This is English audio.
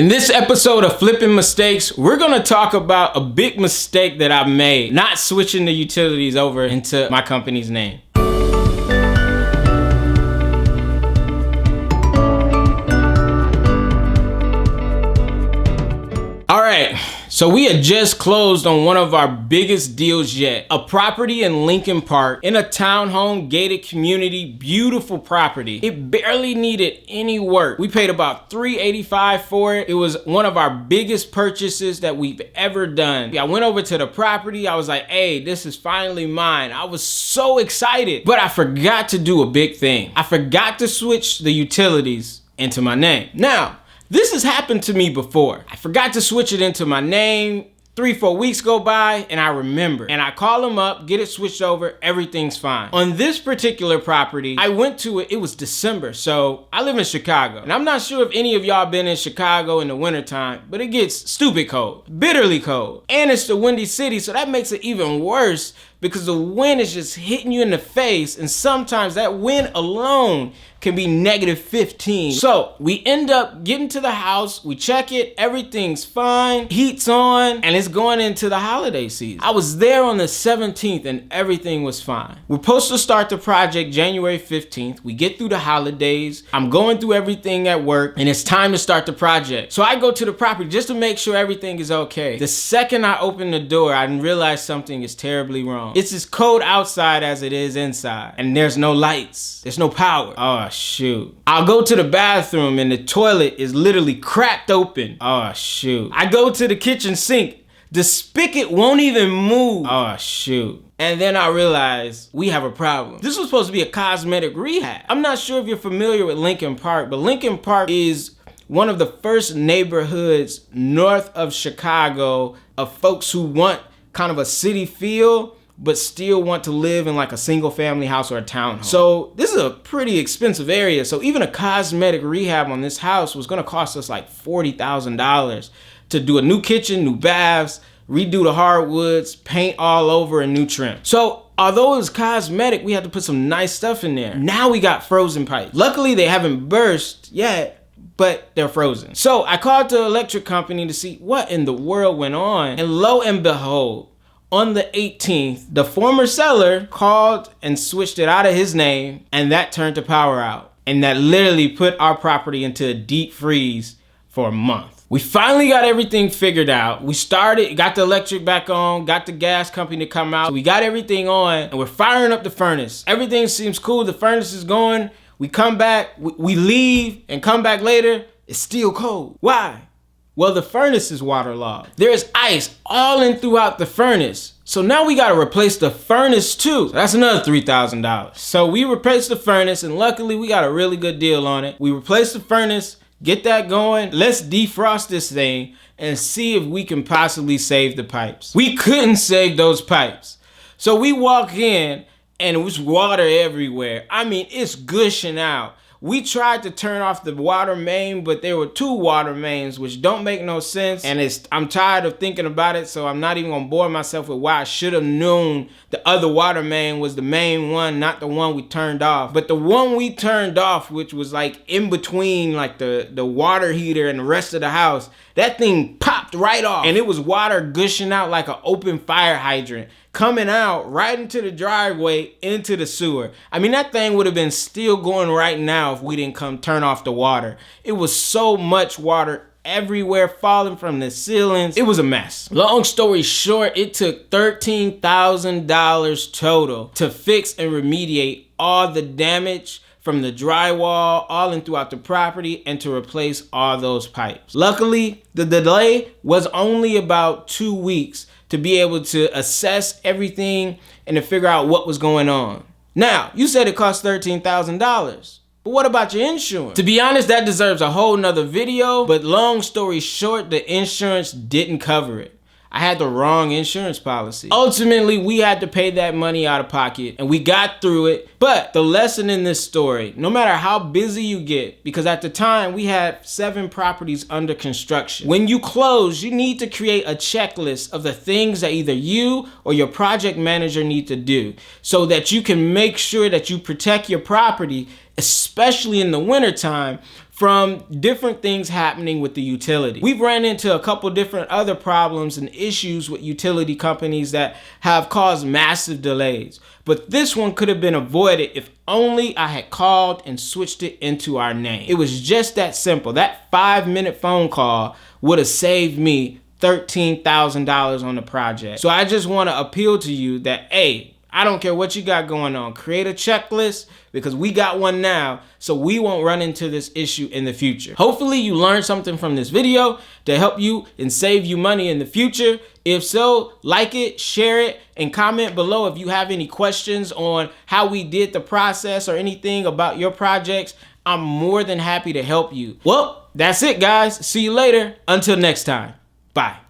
In this episode of Flipping Mistakes, we're gonna talk about a big mistake that I made, not switching the utilities over into my company's name. All right, so we had just closed on one of our biggest deals yet. A property in Lincoln Park in a townhome gated community, beautiful property. It barely needed any work. We paid about $385 for it. It was one of our biggest purchases that we've ever done. I went over to the property. I was like, hey, this is finally mine. I was so excited, but I forgot to do a big thing. I forgot to switch the utilities into my name. Now, this has happened to me before. I forgot to switch it into my name. 3-4 weeks go by and I remember. And I call them up, get it switched over, everything's fine. On this particular property, I went to it was December. So I live in Chicago. And I'm not sure if any of y'all been in Chicago in the wintertime, but it gets stupid cold, bitterly cold. And it's the windy city, so that makes it even worse because the wind is just hitting you in the face. And sometimes that wind alone can be -15. So we end up getting to the house, we check it, everything's fine, heat's on, and it's going into the holiday season. I was there on the 17th and everything was fine. We're supposed to start the project January 15th. We get through the holidays. I'm going through everything at work and it's time to start the project. So I go to the property just to make sure everything is okay. The second I open the door, I realize something is terribly wrong. It's as cold outside as it is inside, and there's no lights, there's no power. Oh shoot. I'll go to the bathroom and the toilet is literally cracked open. Oh shoot. I go to the kitchen sink, the spigot won't even move. Oh shoot. And then I realize we have a problem. This was supposed to be a cosmetic rehab. I'm not sure if you're familiar with Lincoln Park, but Lincoln Park is one of the first neighborhoods north of Chicago of folks who want kind of a city feel, but still want to live in like a single family house or a townhome. So this is a pretty expensive area. So even a cosmetic rehab on this house was gonna cost us like $40,000 to do a new kitchen, new baths, redo the hardwoods, paint all over, and new trim. So although it was cosmetic, we had to put some nice stuff in there. Now we got frozen pipes. Luckily they haven't burst yet, but they're frozen. So I called the electric company to see what in the world went on. And lo and behold, on the 18th, the former seller called and switched it out of his name, and that turned the power out. And that literally put our property into a deep freeze for a month. We finally got everything figured out. We started, got the electric back on, got the gas company to come out. So we got everything on, and we're firing up the furnace. Everything seems cool, the furnace is going. We come back, we leave, and come back later, it's still cold. Why? Well, the furnace is waterlogged. There's ice all in throughout the furnace. So now we gotta replace the furnace too. So that's another $3,000. So we replaced the furnace, and luckily we got a really good deal on it. We replaced the furnace, get that going. Let's defrost this thing and see if we can possibly save the pipes. We couldn't save those pipes. So we walk in and it was water everywhere. I mean, it's gushing out. We tried to turn off the water main, but there were 2 water mains, which don't make no sense. And I'm tired of thinking about it, so I'm not even gonna bore myself with why I should have known the other water main was the main one, not the one we turned off. But the one we turned off, which was like in between like the water heater and the rest of the house, that thing popped right off. And it was water gushing out like an open fire hydrant, coming out right into the driveway, into the sewer. I mean, that thing would have been still going right now if we didn't come turn off the water. It was so much water everywhere, falling from the ceilings. It was a mess. Long story short, it took $13,000 total to fix and remediate all the damage from the drywall all in throughout the property and to replace all those pipes. Luckily, the delay was only about 2 weeks to be able to assess everything and to figure out what was going on. Now, you said it cost $13,000. But what about your insurance? To be honest, that deserves a whole nother video, but long story short, the insurance didn't cover it. I had the wrong insurance policy. Ultimately, we had to pay that money out of pocket, and we got through it. But the lesson in this story, no matter how busy you get, because at the time we had 7 properties under construction. When you close, you need to create a checklist of the things that either you or your project manager need to do so that you can make sure that you protect your property, especially in the wintertime, from different things happening with the utility. We've ran into a couple different other problems and issues with utility companies that have caused massive delays. But this one could have been avoided if only I had called and switched it into our name. It was just that simple. That 5-minute phone call would have saved me $13,000 on the project. So I just want to appeal to you that, hey, I don't care what you got going on. Create a checklist, because we got one now, so we won't run into this issue in the future. Hopefully you learned something from this video to help you and save you money in the future. If so, like it, share it, and comment below if you have any questions on how we did the process or anything about your projects. I'm more than happy to help you. Well, that's it, guys. See you later. Until next time. Bye.